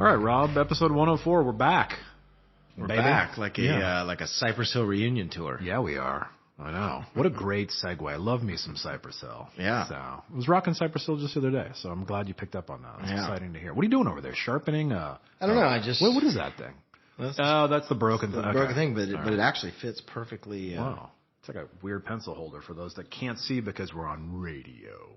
All right, Rob, episode 104. We're back. We're back like a Cypress Hill reunion tour. Yeah, we are. I know. What a great segue. I love me some Cypress Hill. Yeah. So I was rocking Cypress Hill just the other day, so I'm glad you picked up on that. It's exciting to hear. What are you doing over there? Sharpening? I don't know. What is that thing? That's the broken thing. Broken thing, but it actually fits perfectly. Wow. It's like a weird pencil holder for those that can't see because we're on radio.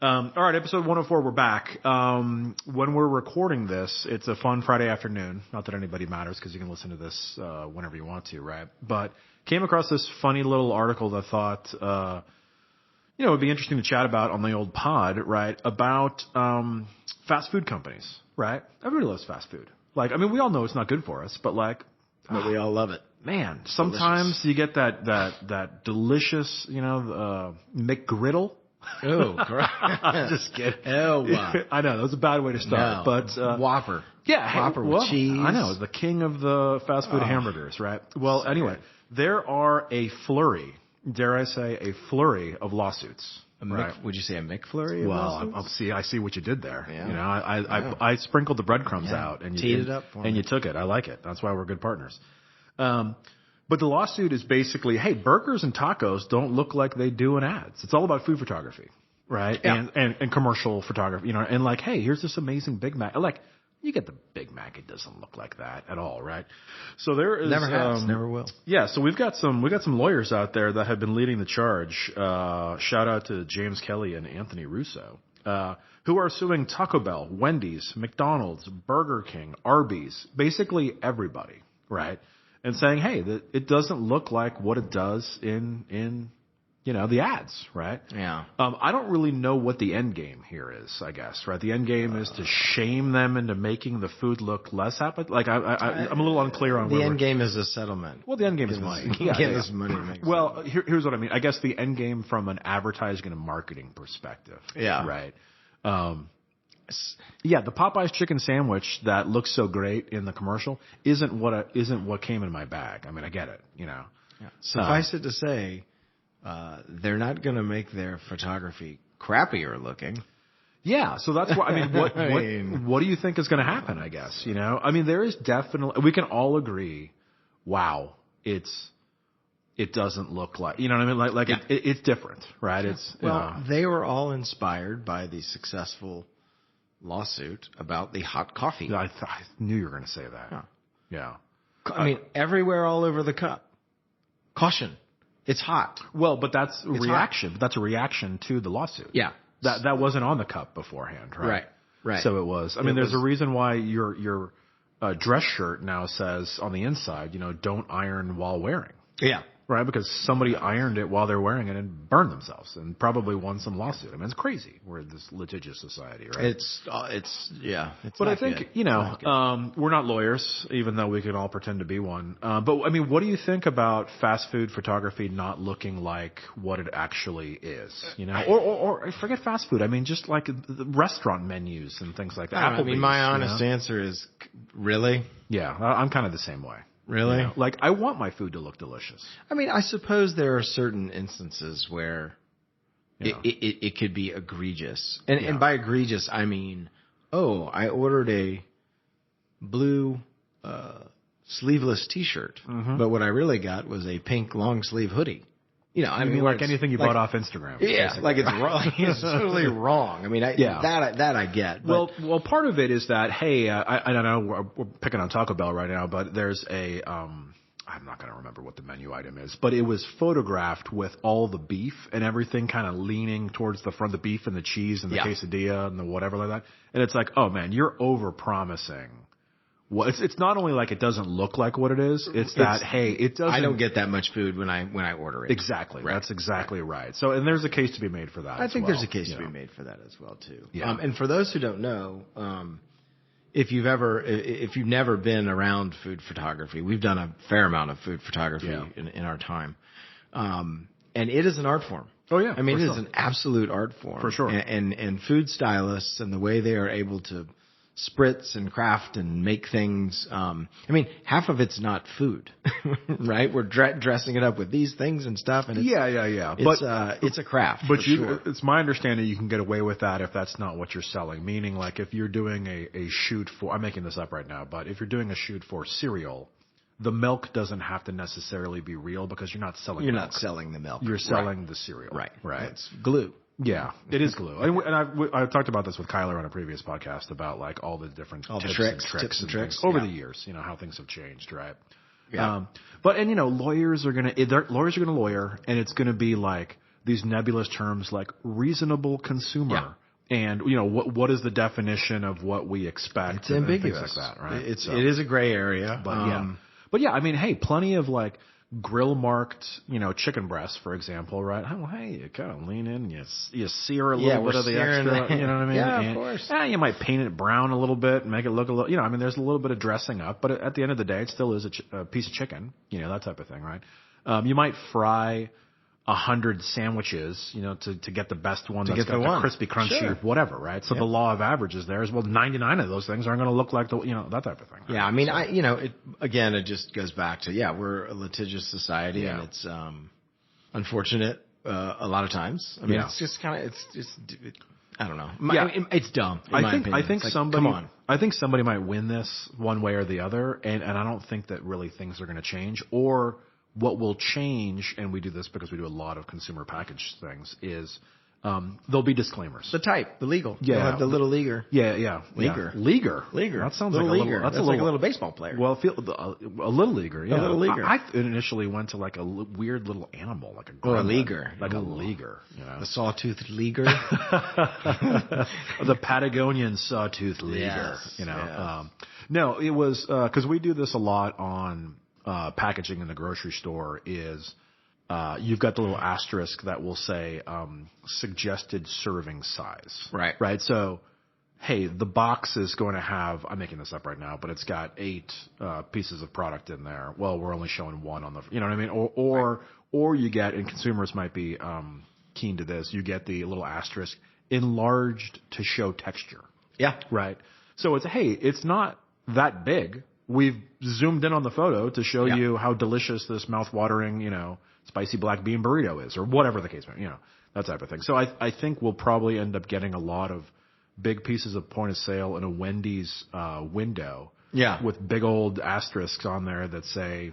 All right, episode 104, we're back. When we're recording this, it's a fun Friday afternoon. Not that anybody matters because you can listen to this whenever you want to, right? But came across this funny little article that I thought, it would be interesting to chat about on the old pod, right? About fast food companies, right? Everybody loves fast food. Like, I mean, we all know it's not good for us, but like... But we all love it. Man, sometimes you get that delicious, McGriddle. Oh, correct. Just kidding. Oh, wow. I know, that was a bad way to start. No. But Whopper. Yeah. Whopper with cheese. I know, the king of the fast food hamburgers, right? Well, anyway, there are a flurry, dare I say, of lawsuits. Would you say a McFlurry? Well, I see what you did there. Yeah. I sprinkled the breadcrumbs out and teed it up for me. And you took it. I like it. That's why we're good partners. But the lawsuit is basically, hey, burgers and tacos don't look like they do in ads. It's all about food photography, right? Yeah. And commercial photography, and like, hey, here's this amazing Big Mac. Like, you get the Big Mac, it doesn't look like that at all, right? So there is never has, never will. Yeah, so we've got some lawyers out there that have been leading the charge. Shout out to James Kelly and Anthony Russo, who are suing Taco Bell, Wendy's, McDonald's, Burger King, Arby's, basically everybody, right? And saying, hey, it doesn't look like what it does in the ads, right? Yeah. I don't really know what the end game here is, I guess, right? The end game is to shame them into making the food look less appetizing. Like, I'm a little unclear on the end game is a settlement. Well, the end game is money. Give us money to make Well, here's what I mean. I guess the end game from an advertising and marketing perspective. Yeah. Right. Yeah, the Popeyes chicken sandwich that looks so great in the commercial isn't what came in my bag. I mean, I get it, Yeah. Suffice it to say, they're not going to make their photography crappier looking. Yeah, so that's why. I mean, what do you think is going to happen? I guess I mean, there is definitely. We can all agree. Wow, it doesn't look like what I mean. Like it's different, right? They were all inspired by the successful lawsuit about the hot coffee. I knew you were going to say that. Yeah. I mean, everywhere, all over the cup. Caution. It's hot. Well, but that's a reaction. That's a reaction to the lawsuit. Yeah. That wasn't on the cup beforehand, right? Right. So it was. I mean, there's a reason why your dress shirt now says on the inside, don't iron while wearing. Yeah. Right, because somebody ironed it while they're wearing it and burned themselves and probably won some lawsuit. I mean, it's crazy. We're this litigious society, right? It's but I think, we're not lawyers, even though we can all pretend to be one. But I mean, what do you think about fast food photography not looking like what it actually is? Or forget fast food. I mean, just like the restaurant menus and things like that. I mean, my honest answer is really? Yeah, I'm kind of the same way. Really? Like, I want my food to look delicious. I mean, I suppose there are certain instances where it could be egregious. And by egregious, I mean, I ordered a blue sleeveless T-shirt, but what I really got was a pink long sleeve hoodie. I mean, like anything you bought off Instagram. Yeah, basically. like it's wrong. It's totally wrong. I mean, that I get. But. Well, part of it is that, hey, I don't know, we're picking on Taco Bell right now, but there's a, I'm not going to remember what the menu item is, but it was photographed with all the beef and everything kind of leaning towards the front, the beef and the cheese and the quesadilla and the whatever like that. And it's like, oh man, you're over-promising. Well, it's not only like it doesn't look like what it is, it's that, hey, it doesn't... I don't get that much food when I order it. Exactly. Right. That's exactly right. So, and there's a case to be made for that I think there's a case to be made for that as well, too. Yeah. And for those who don't know, if you've never been around food photography, we've done a fair amount of food photography in our time. And it is an art form. Oh, yeah. I mean, it is an absolute art form. For sure. And food stylists and the way they are able to spritz and craft and make things. I mean, half of it's not food, right? We're dressing it up with these things and stuff. And yeah. It's a craft. But sure. It's my understanding you can get away with that if that's not what you're selling. Meaning, like if you're doing a shoot for, I'm making this up right now, but if you're doing a shoot for cereal, the milk doesn't have to necessarily be real because you're not selling. You're milk. not selling the milk. You're selling the cereal. Right. It's glue. Yeah, it is glue. And I've talked about this with Kyler on a previous podcast about like all the different tips and tricks over the years, how things have changed, right? Yeah. Lawyers are going to lawyer, and it's going to be like these nebulous terms like reasonable consumer. Yeah. And what is the definition of what we expect? It's ambiguous, like that, right? It is a gray area, but yeah, I mean, hey, plenty of like grill marked, chicken breasts, for example, right? Oh, hey, you kind of lean in, you sear a little bit of the extra, you know what I mean? Yeah, of course. You might paint it brown a little bit and make it look a little, I mean, there's a little bit of dressing up, but at the end of the day, it still is a piece of chicken, that type of thing, right? You might fry 100 sandwiches, to get the best one that's got the crispy, crunchy, whatever, right? So the law of averages there is, 99 of those things aren't going to look like that type of thing. Right? Yeah, I mean, it just goes back to, we're a litigious society, and it's unfortunate a lot of times. I mean, it's just kind of, I don't know. It's dumb. I think somebody, come on. I think somebody might win this one way or the other, and I don't think that really things are going to change. Or what will change, and we do this because we do a lot of consumer packaged things, is there'll be disclaimers. The legal. Yeah. You'll have the little leaguer. Yeah. Leaguer. That sounds like a leaguer. That's like a little baseball player. Well, a little leaguer. Yeah. A little leaguer. I initially went to like a weird little animal, like a gremlin, or a leaguer, like a leaguer. The sawtoothed leaguer. The Patagonian sawtoothed leaguer. Yes. No, it was because we do this a lot on packaging in the grocery store. Is you've got the little asterisk that will say suggested serving size. Right. So, hey, the box is going to have, I'm making this up right now, but it's got 8 pieces of product in there. Well, we're only showing 1 on the, you know what I mean? Or you get, and consumers might be keen to this, you get the little asterisk enlarged to show texture. Yeah. Right. So it's not that big. We've zoomed in on the photo to show you how delicious this mouth-watering, spicy black bean burrito is, or whatever the case may be, that type of thing. So I think we'll probably end up getting a lot of big pieces of point of sale in a Wendy's window, with big old asterisks on there that say,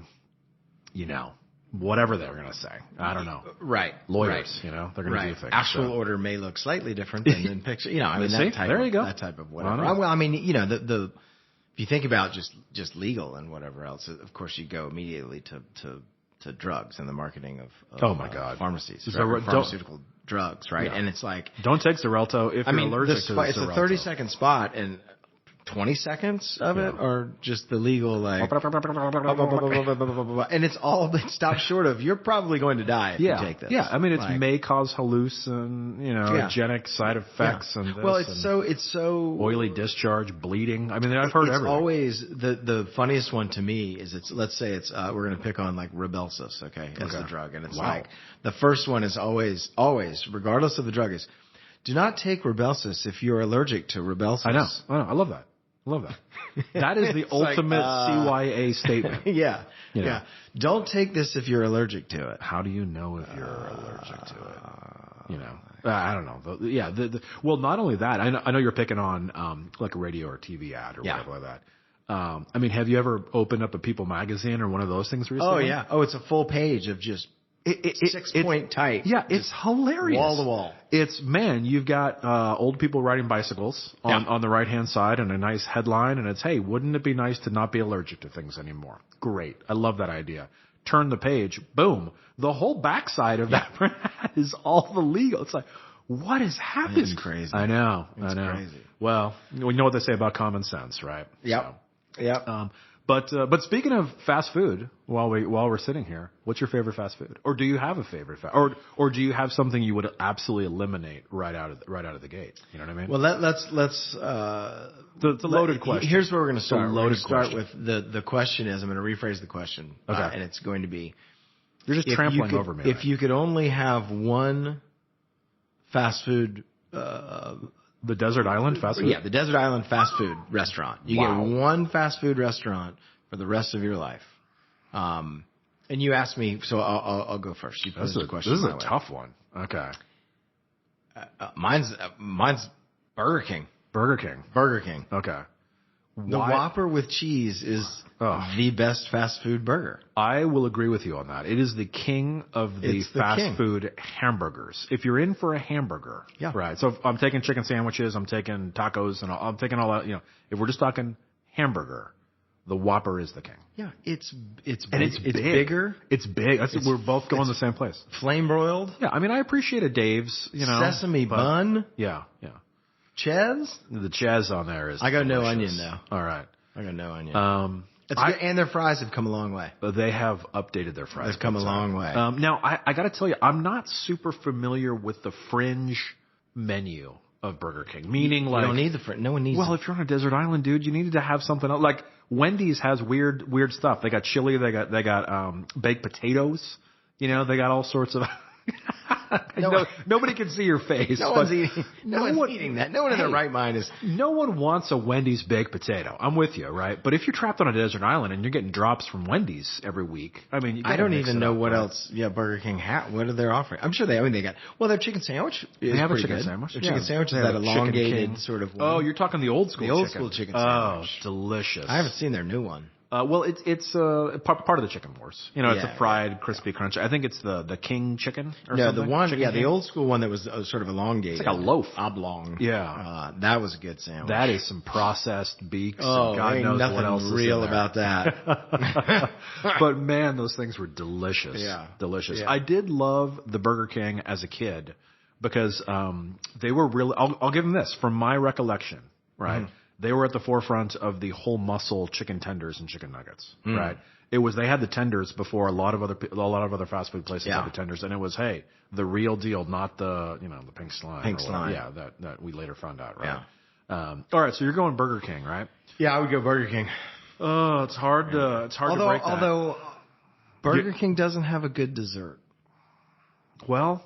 whatever they're going to say. I don't know. Right. Lawyers, they're going to do things. Actual order may look slightly different than in picture. I mean, that type of whatever. Well, I mean, if you think about just legal and whatever else, of course you go immediately to drugs and the marketing of pharmacies, pharmaceutical drugs, right? And it's like, don't take Xarelto if you're allergic to Xarelto. It's a 30-second spot, and 20 seconds of it are just the legal, like, and it stops short of, you're probably going to die if you take this. Yeah, I mean, may cause hallucinogenic side effects and this. Well, it's so oily discharge, bleeding. I mean, I've heard everything. Always the funniest one to me is let's say we're going to pick on like Rybelsus, as the drug, and it's like the first one is always, regardless of the drug, is do not take Rybelsus if you're allergic to Rybelsus. I know. I love that. That is the ultimate CYA statement. Yeah. Don't take this if you're allergic to it. How do you know if you're allergic to it? I don't know. Well, not only that, I know you're picking on like a radio or TV ad or whatever like that. I mean, have you ever opened up a People magazine or one of those things recently? Oh yeah. Oh, it's a full page of just 6-point type. Yeah, it's hilarious. Wall to wall. You've got old people riding bicycles on the right-hand side and a nice headline, and it's, hey, wouldn't it be nice to not be allergic to things anymore? Great. I love that idea. Turn the page. Boom. The whole backside of that is all the legal. It's like, what has happened? It's crazy. I know. It's crazy. Well, we know what they say about common sense, right? Yep. But speaking of fast food, while we're sitting here, what's your favorite fast food? Or do you have a favorite or do you have something you would absolutely eliminate right out of the gate? You know what I mean? Well, let's. It's a loaded question. Here's where we're going to start. We're going to start with the question is, I'm going to rephrase the question, and it's going to be, you're just trampling over me. If you could only have one fast food The Desert Island fast food? Yeah, the Desert Island fast food restaurant. You get one fast food restaurant for the rest of your life. And you asked me, so I'll go first. You posed a question. This is a tough one. Okay. Mine's Burger King. Burger King. Burger King. Okay. The Whopper with cheese is the best fast food burger. I will agree with you on that. It is the king of the fast food hamburgers. If you're in for a hamburger, right? So if I'm taking chicken sandwiches, I'm taking tacos, and I'm taking all that. If we're just talking hamburger, the Whopper is the king. Yeah, it's big. Bigger. It's big. We're both going the same place. Flame broiled. Yeah, I mean, I appreciate a Dave's. Sesame bun. Yeah. Chez? The Chez on there is. I got delicious. no onion though. All right. I got no onion. And their fries have come a long way. They have updated their fries. They've come a long way. Now, I got to tell you, I'm not super familiar with the fringe menu of Burger King. Meaning, you like, don't need the fringe. No one needs. Well, if you're on a desert island, dude, you needed to have something else. Like Wendy's has weird stuff. They got chili. They got baked potatoes. They got all sorts of. Nobody can see your face. No one's eating that. No one in their right mind is. No one wants a Wendy's baked potato. I'm with you, right? But if you're trapped on a desert island and you're getting drops from Wendy's every week, I mean, I don't even know what else. Yeah, Burger King. What are they offering? I'm sure they got. Well, their chicken sandwich is they have pretty a chicken good. sandwich. Their chicken sandwich is that elongated sort of. Oh, you're talking the old school. The old school chicken sandwich. Oh, delicious. I haven't seen their new one. Well, it's part of the chicken wars. It's a fried, crispy, crunchy. I think it's the king chicken or something. The one, chicken the old school one that was sort of elongated. It's like a loaf. Oblong. Yeah. That was a good sandwich. That is some processed beaks. Oh, and God knows nothing what else real is in there. about that. But man, those things were delicious. Yeah. Delicious. Yeah. I did love the Burger King as a kid because they were really, I'll give them this, from my recollection, right? Mm-hmm. They were at the forefront of the whole muscle chicken tenders and chicken nuggets, right? They had the tenders before a lot of other fast food places had the tenders, and it was, hey, the real deal, not the the pink slime. Pink slime. Yeah, that we later found out, right? Yeah. All right, so you're going Burger King, right? Yeah, I would go Burger King. Oh, it's hard to break that. Although Burger King doesn't have a good dessert. Well,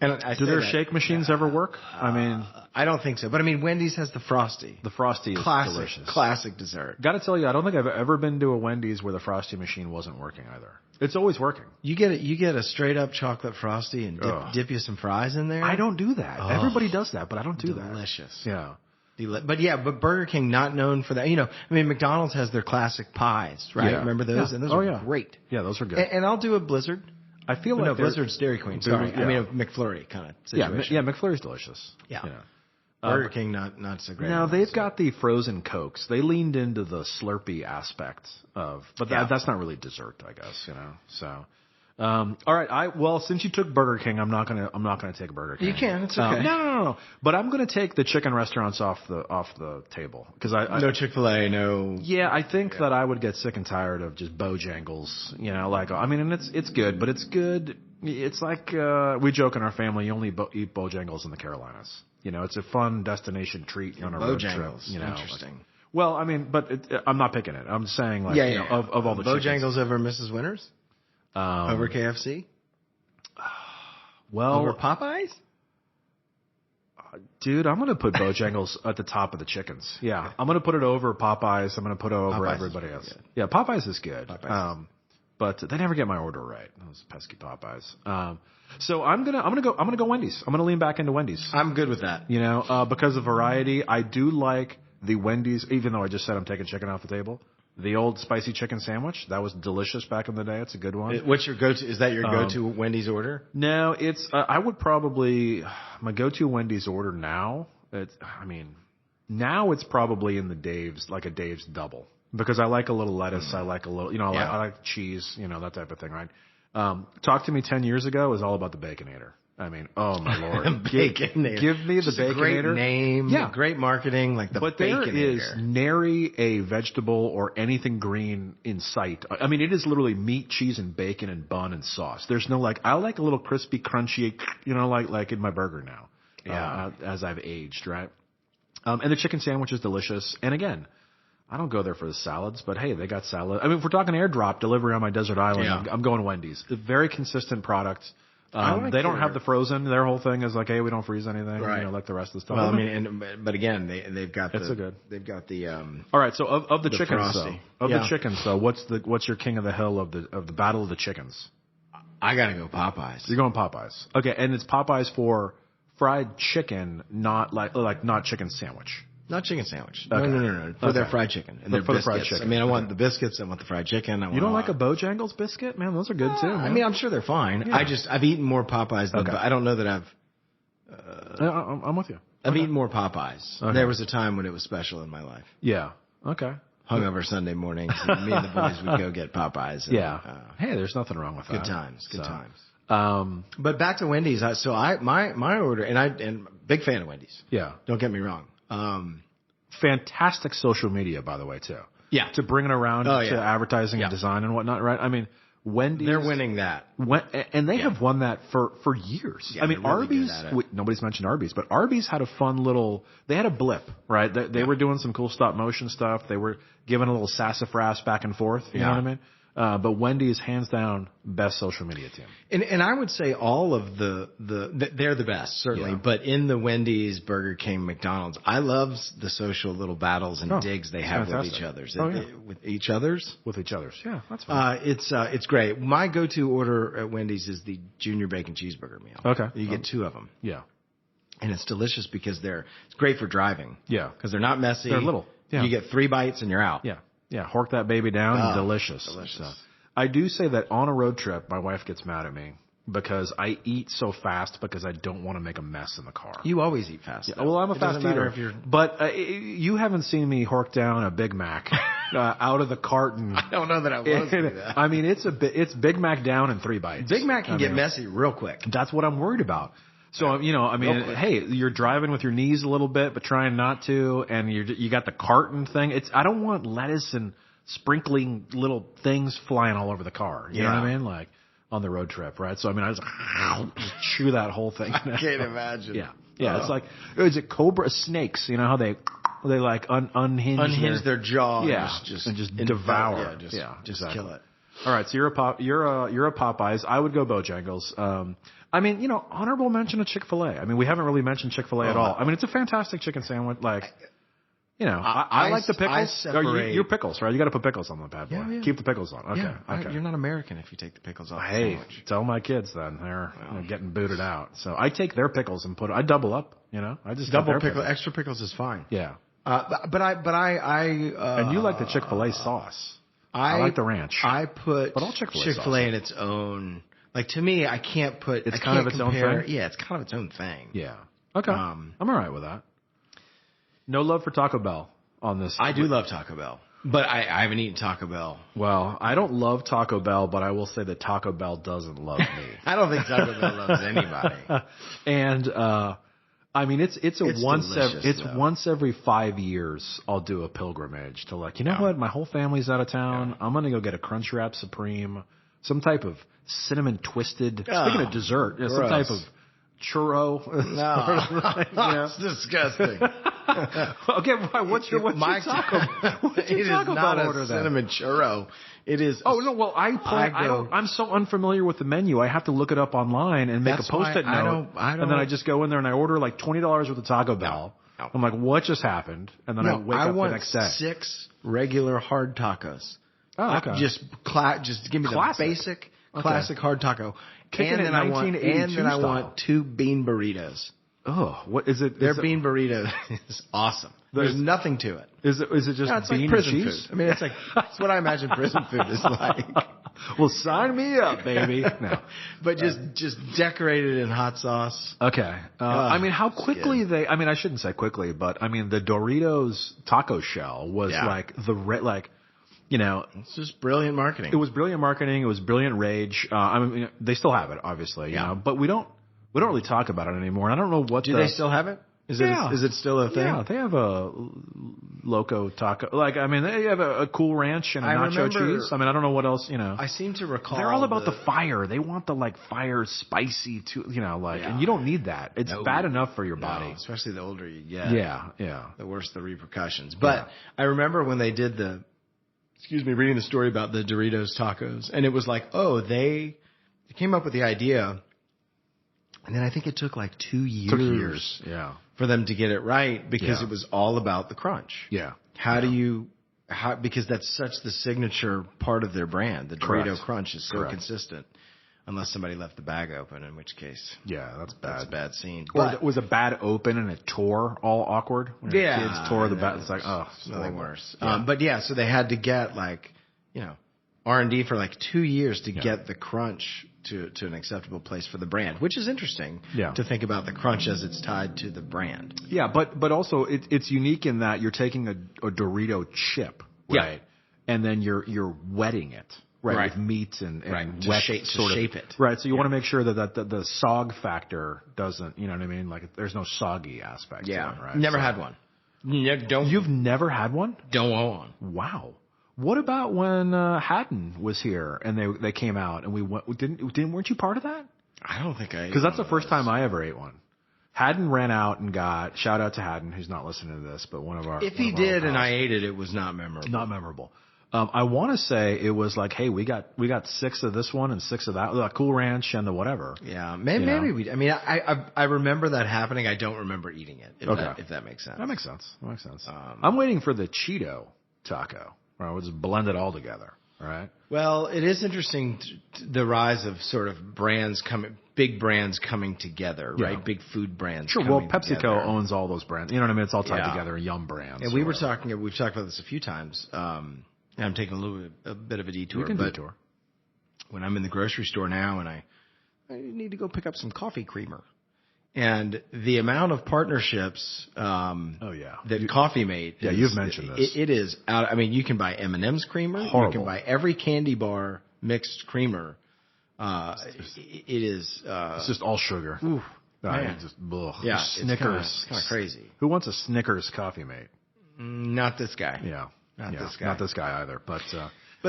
and do their shake machines ever work? I mean, I don't think so. But I mean, Wendy's has the Frosty. The Frosty is delicious. Classic dessert. Got to tell you, I don't think I've ever been to a Wendy's where the Frosty machine wasn't working either. It's always working. You get a straight up chocolate Frosty and dip you some fries in there. I don't do that. Oh, everybody does that, but I don't do that. Delicious. Yeah. But Burger King not known for that. I mean, McDonald's has their classic pies, right? Yeah. Remember those? Yeah. And those are great. Yeah, those are good. And I'll do a Blizzard. I feel like Blizzard's Dairy Queen. Sorry, I mean a McFlurry kind of situation. Yeah, McFlurry's delicious. Yeah. Burger King not so great. Now they've got the frozen Cokes. They leaned into the Slurpee aspect of, but that's not really dessert, I guess. So. All right. Since you took Burger King, I'm not gonna take Burger King. You can. It's okay. No. But I'm gonna take the chicken restaurants off the table because no Chick-fil-A, no. Yeah, I think that I would get sick and tired of just Bojangles. And it's good, but it's good. It's like we joke in our family. You only eat Bojangles in the Carolinas. It's a fun destination treat on a road trip. Interesting. Well, I mean, but I'm not picking it. I'm saying of all the Bojangles over Mrs. Winters. Over KFC? Well, over Popeyes? Dude, I'm going to put Bojangles at the top of the chickens. Yeah. I'm going to put it over Popeyes. I'm going to put it over everybody else. Yeah, Popeyes is good. But they never get my order right. Those pesky Popeyes. So I'm going to go Wendy's. I'm going to lean back into Wendy's. I'm good with that. Because of variety, I do like the Wendy's, even though I just said I'm taking chicken off the table. The old spicy chicken sandwich, that was delicious back in the day. It's a good one. What's your go-to? Is that your go-to Wendy's order? No, it's I would probably my go-to Wendy's order now. Now it's probably in the Dave's, like a Dave's double, because I like a little lettuce. I like a little, I like cheese, that type of thing, right? Talk to me 10 years ago was all about the Baconator. I mean, oh my Lord. Baconator. Give me the Baconator. Great name. Yeah. Great marketing, like the Baconator. But there is nary a vegetable or anything green in sight. I mean, it is literally meat, cheese, and bacon and bun and sauce. There's no I like a little crispy, crunchy, like in my burger now. Yeah. As I've aged, right? And the chicken sandwich is delicious. And again, I don't go there for the salads, but hey, they got salad. I mean, if we're talking airdrop delivery on my desert island, I'm going Wendy's. A very consistent product. They don't have the frozen. Their whole thing is like, hey, we don't freeze anything, Right. you know, like the rest of the stuff. Well, I mean, but again, they've got they've got the. All right, so of the chickens, Frosty. the chickens, so what's your king of the hill of the battle of the chickens? I gotta go Popeyes. You're going Popeyes. Okay, and it's Popeyes for fried chicken, not not chicken sandwich. Not chicken sandwich. Okay. No. For their fried chicken and their for the biscuits. fried chicken. I mean, I want the biscuits. I want the fried chicken. You don't like a Bojangles biscuit, man? Those are good too. Man. I mean, I'm sure they're fine. Yeah. I've eaten more Popeyes than. Okay. I don't know that I've. I'm with you. I've eaten more Popeyes. Okay. There was a time when it was special in my life. Yeah. Okay. Hungover Sunday mornings, and me and the boys would go get Popeyes. And, Yeah. Hey, there's nothing wrong with that. Good times. Good times. But back to Wendy's. My order, and big fan of Wendy's. Yeah. Don't get me wrong. Fantastic social media, by the way, too. Yeah. To bring it around to yeah. advertising and design and whatnot, right? I mean, Wendy's. They're winning that. And they have won that for years. Yeah, I mean, they're really Arby's, good at it. nobody's mentioned Arby's, but Arby's had a fun they had a blip, right? They were doing some cool stop motion stuff. They were giving a little sassafras back and forth. You know what I mean? But Wendy's, hands down, best social media team. And I would say all of they're the best, certainly. Yeah. But in the Wendy's, Burger King, McDonald's, I love the social little battles and digs they have with each other's. With each other's? With each other's. Yeah, that's fine. It's great. My go-to order at Wendy's is the Junior Bacon Cheeseburger meal. Okay. You get 2 of them. Yeah. And it's delicious because it's great for driving. Yeah. Because they're not messy. They're little. Yeah. You get 3 bites and you're out. Yeah. Yeah. Hork that baby down. Delicious. So, I do say that on a road trip, my wife gets mad at me because I eat so fast because I don't want to make a mess in the car. You always eat fast. Yeah, well, I'm a fast eater. But you haven't seen me hork down a Big Mac out of the carton. I don't know that I was doing that. I mean, it's Big Mac down in 3 bites. Big Mac can get messy real quick. That's what I'm worried about. So, I mean, hey, you're driving with your knees a little bit, but trying not to, and you got the carton thing. I don't want lettuce and sprinkling little things flying all over the car. You know what I mean? Like on the road trip, right? So, I mean, I just chew that whole thing. I can't imagine. Yeah. Yeah. It's like, is it cobra snakes? You know how they like unhinge their jaw. Yeah. And just devour. Yeah. Just exactly. kill it. All right. So you're a Popeyes. I would go Bojangles. I mean, honorable mention of Chick-fil-A. I mean, we haven't really mentioned Chick-fil-A at all. I mean, it's a fantastic chicken sandwich. Like, I like the pickles. You're pickles, right? You got to put pickles on the bad boy. Yeah. Keep the pickles on. Okay. Yeah, okay. You're not American if you take the pickles off. Hey, tell my kids then they're getting booted out. So I take their pickles and I double up. I just double pickle. Extra pickles is fine. Yeah. But I and you like the Chick-fil-A sauce. I like the ranch. I put but all Chick-fil-A in its own. Like, to me, I can't put. It's kind of its own thing. Yeah, it's kind of its own thing. Yeah. Okay. I'm all right with that. No love for Taco Bell on this. I do love Taco Bell, but I haven't eaten Taco Bell. Well, I don't love Taco Bell, but I will say that Taco Bell doesn't love me. I don't think Taco Bell loves anybody. And I mean, it's delicious, once every 5 years I'll do a pilgrimage to what? My whole family's out of town. I'm gonna go get a Crunchwrap Supreme, some type of cinnamon twisted. Speaking of dessert, some type of churro. No, it's disgusting. Okay, what's your Taco Bell order then? Cinnamon churro. It is. Oh no! Well, I'm so unfamiliar with the menu. I have to look it up online and make a Post-it note, and then I just go in there and I order like $20 worth of Taco Bell. No. I'm like, what just happened? And then I wake up the next day. I want 6 regular hard tacos. Oh, okay. Just give me the basic classic hard taco. And then I want 2 bean burritos. Oh, what is it? Their bean burrito is awesome. There's nothing to it. Is it just it's bean like prison and cheese? food. I mean, it's what I imagine prison food is like. Well, sign me up, baby. No, but just decorated in hot sauce. Okay. I mean, how quickly I mean, I shouldn't say quickly, but I mean, the Doritos taco shell was it's just brilliant marketing. It was brilliant marketing. It was brilliant rage. I mean, they still have it, obviously, but we don't really talk about it anymore. And I don't know what. Do they still have it? Is it still a thing? Yeah, they have a Loco Taco. Like, I mean, they have a Cool Ranch and a nacho cheese. I mean, I don't know what else, I seem to recall. They're all about the fire. They want the fire spicy and you don't need that. It's bad enough for your body. Especially the older you get. Yeah. The worse the repercussions. But I remember when they did reading the story about the Doritos tacos, and it was like, they came up with the idea And then I think it took like 2 years. Took years. Yeah. For them to get it right because it was all about the crunch. Yeah. Because that's such the signature part of their brand. The Dorito Correct. Crunch is so consistent. Unless somebody left the bag open, in which case. Yeah, that's bad. That's a bad scene. Or was a bag open and it tore all awkward? When kids tore the bag. It's like, nothing worse. Yeah. So they had to get R&D for like 2 years to get the crunch to an acceptable place for the brand, which is interesting to think about the crunch as it's tied to the brand. Yeah, but also it's unique in that you're taking a Dorito chip, right? Yeah. And then you're wetting it. Right, with meat and wet shape it. Right, so you want to make sure that the sog factor doesn't, you know what I mean? Like there's no soggy aspect to it, right? Never had one. You've never had one? Don't want one. Wow. What about when Haddon was here and they came out and we went? Weren't you part of that? I don't think I. Because that's the first time I ever ate one. Haddon ran out and got, shout out to Haddon, who's not listening to this, but one of our. If he did and I ate it, it was not memorable. Not memorable. I want to say it was like, hey, we got 6 of this one and 6 of that, the Cool Ranch and the whatever. Yeah, maybe we. I mean, I remember that happening. I don't remember eating it. If that makes sense. That makes sense. I'm waiting for the Cheeto taco. Right, we'll just blend it all together. Right. Well, it is interesting the rise of sort of big brands coming together, right? Yeah. Big food brands. Sure. Well, PepsiCo owns all those brands. You know what I mean? It's all tied together. Yum brands. And we've talked about this a few times. I'm taking a bit of a detour. You can detour. When I'm in the grocery store now and I need to go pick up some coffee creamer. And the amount of partnerships that Coffee Mate is, you've mentioned this. It is out. I mean, you can buy M&M's creamer. Horrible. You can buy every candy bar mixed creamer. It's just all sugar. Ooh, Snickers. It's kind of crazy. Who wants a Snickers Coffee Mate? Not this guy. Yeah. Not this guy either. But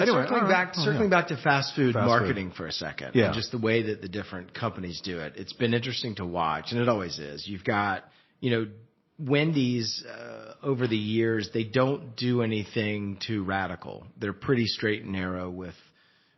anyway, circling back to fast food marketing for a second, and just the way that the different companies do it, it's been interesting to watch, and it always is. You've got, Wendy's over the years, they don't do anything too radical. They're pretty straight and narrow with.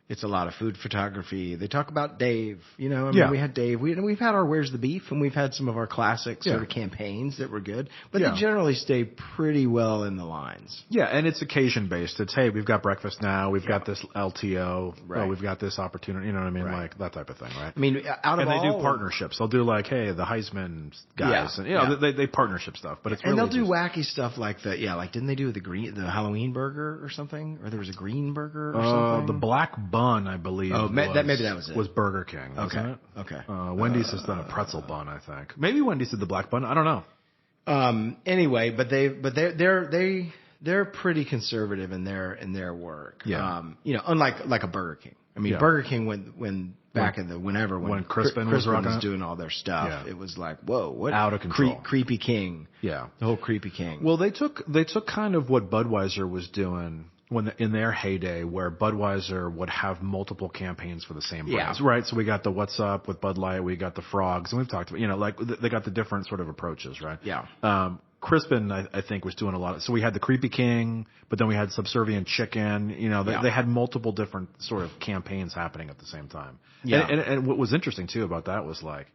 It's a lot of food photography. They talk about Dave. We had Dave. We've had our Where's the Beef, and we've had some of our classic sort of campaigns that were good. But they generally stay pretty well in the lines. Yeah, and it's occasion based. It's, hey, we've got breakfast now. We've got this LTO. Right. We've got this opportunity. You know what I mean? Right. Like that type of thing, right? I mean, they do partnerships. They'll do like, hey, the Heisman guys. Yeah. And, they partnership stuff. But it's really they'll do wacky stuff like the didn't they do the Halloween burger or something? Or there was a green burger or something? The black bun, I believe. Oh, maybe that was it. Was Burger King. Wasn't it? Okay. Wendy's has done a pretzel bun, I think. Maybe Wendy's did the black bun. I don't know. Anyway, but they're pretty conservative in their work. Yeah. Unlike a Burger King. I mean, Burger King when Crispin was doing all their stuff, it was like, whoa, what out of control. Creepy King. Yeah. The whole Creepy King. Well, they took kind of what Budweiser was doing in their heyday, where Budweiser would have multiple campaigns for the same brands, right? So we got the What's Up with Bud Light, we got the Frogs, and we've talked about, they got the different sort of approaches, right? Yeah. Crispin, I think, was doing a lot of, so we had the Creepy King, but then we had Subservient Chicken, they had multiple different sort of campaigns happening at the same time. Yeah. And what was interesting too about that was like,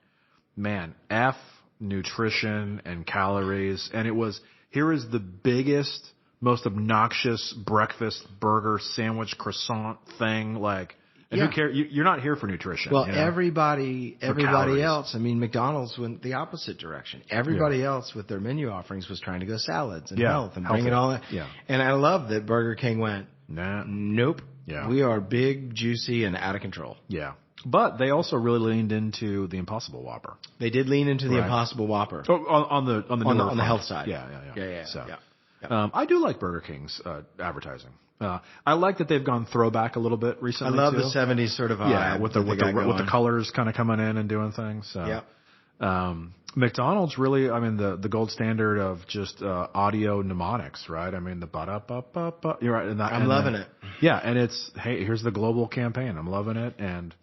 man, F nutrition and calories, and it was, here is the biggest, most obnoxious breakfast burger sandwich croissant thing, like, and who cares? You're not here for nutrition. Well, everybody else, I mean, McDonald's went the opposite direction. Everybody else with their menu offerings was trying to go salads and health and bring it all in. Yeah. And I love that Burger King went, nah. Nope. Yeah. We are big, juicy, and out of control. Yeah. But they also really leaned into the Impossible Whopper. They did lean into the Impossible Whopper. Oh, on the health side. Yeah. So, yeah. I do like Burger King's advertising. I like that they've gone throwback a little bit recently. I love the 70s sort of vibe. With the colors kind of coming in and doing things. So. Yeah. McDonald's really, I mean, the gold standard of just audio mnemonics, right? I mean, the ba-da-ba-ba-ba. You're right. I'm loving it. Yeah, and it's, hey, here's the global campaign. I'm loving it, and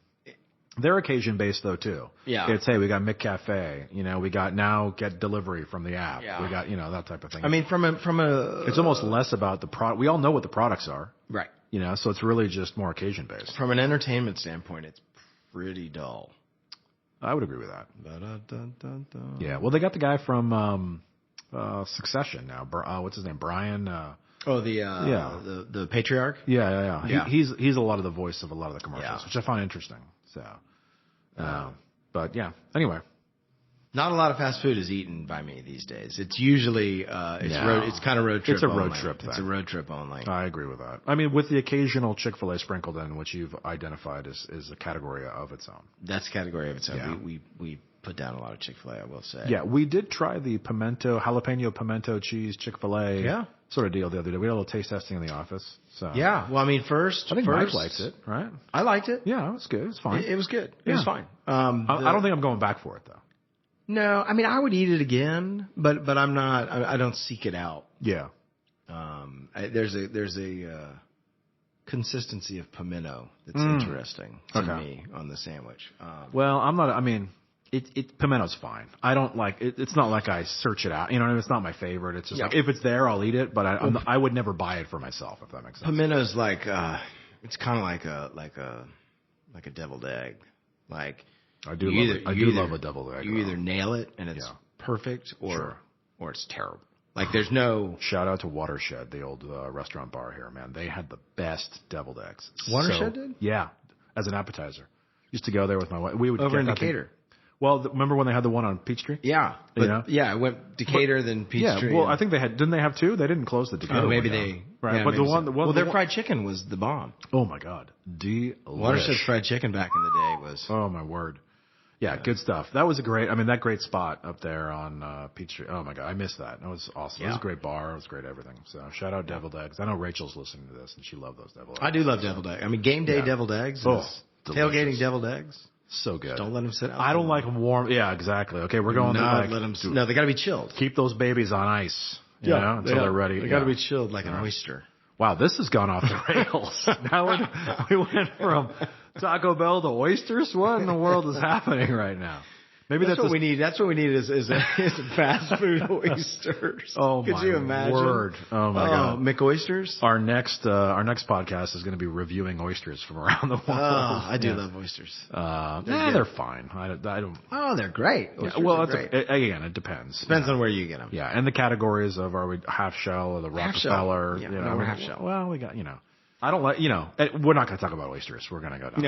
they're occasion based though too. Yeah. It's, hey, we got McCafe. We got now get delivery from the app. Yeah. We got that type of thing. I mean, from a it's almost less about the product. We all know what the products are, right? So it's really just more occasion based. From an entertainment standpoint, it's pretty dull. I would agree with that. Ba-da-dun-dun-dun. Yeah. Well, they got the guy from Succession now. What's his name? Brian. The patriarch. Yeah. He's a lot of the voice of a lot of the commercials, which I find interesting. So, but yeah. Anyway. Not a lot of fast food is eaten by me these days. It's usually it's kind of road trip. It's a road only. trip thing. It's a road trip only. I agree with that. I mean, with the occasional Chick-fil-A sprinkled in, which you've identified as a category of its own. That's a category of its own. Yeah. We put down a lot of Chick-fil-A, I will say. Yeah, we did try the jalapeno pimento cheese Chick-fil-A sort of deal the other day. We had a little taste testing in the office. So yeah, well, I mean, I think Mike likes it, right? I liked it. Yeah, it was good. It was fine. It was good. It was fine. I don't think I'm going back for it though. No, I mean, I would eat it again, but I'm not. I don't seek it out. Yeah. There's a consistency of pimento that's interesting to me on the sandwich. Well, I'm not. I mean, pimento's fine. I don't like it. It's not like I search it out. You know, it's not my favorite. It's just like if it's there, I'll eat it. But I would never buy it for myself, if that makes sense. Pimento's like it's kind of like a deviled egg. Like I do love a deviled egg. You either nail it and it's perfect, or it's terrible. Like there's no. Shout out to Watershed, the old restaurant bar here, man. They had the best deviled eggs. Watershed did? Yeah, as an appetizer. Used to go there with my wife. We would over in Decatur. Well, remember when they had the one on Peachtree? Yeah, I went Decatur, then Peachtree. Yeah, well, I think didn't they have two? They didn't close the Decatur. Oh, maybe one they. down. Right, yeah, but well, their fried chicken was the bomb. Oh my God, delicious. Watershed's fried chicken back in the day was. Oh my word. Yeah, good stuff. That was that great spot up there on Peachtree. Oh my God, I missed that. That was awesome. Yeah. It was a great bar. It was great everything. So shout out deviled eggs. I know Rachel's listening to this and she loved those deviled eggs. I do love deviled eggs. I mean, game day deviled eggs. Tailgating deviled eggs. So good. Just don't let them sit out. I don't like them warm. Yeah, exactly. Okay, we're going let them. No, they got to be chilled. Keep those babies on ice. You know, until they're ready. They got to be chilled like an oyster. Wow, this has gone off the rails. Now we went from Taco Bell to oysters. What in the world is happening right now? Maybe that's what we need. That's what we need is fast food oysters. Oh my! Could you imagine? Word. Oh my God! McOysters. Our next podcast is going to be reviewing oysters from around the world. I do love oysters. They're fine. I don't. Oh, they're great. Yeah, well, again, it depends. Depends on where you get them. Yeah, and the categories of are we half shell or the Rockefeller? Yeah, we're half shell. Well, we got I don't like we're not going to talk about oysters. We're going to go down.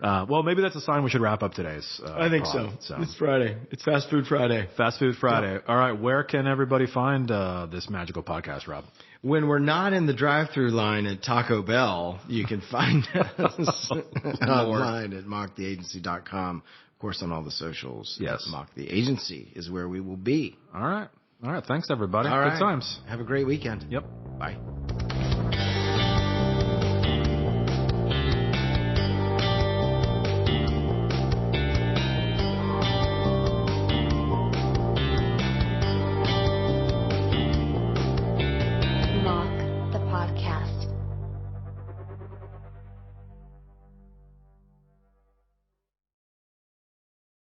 No. Well, maybe that's a sign we should wrap up today's. I think so. It's Friday. It's Fast Food Friday. Fast Food Friday. Yeah. All right. Where can everybody find this magical podcast, Rob? When we're not in the drive-through line at Taco Bell, you can find us online at mocktheagency.com. Of course, on all the socials. Yes. Mock the Agency is where we will be. All right. Thanks, everybody. All right. Good times. Have a great weekend. Yep. Bye. Mock the Podcast.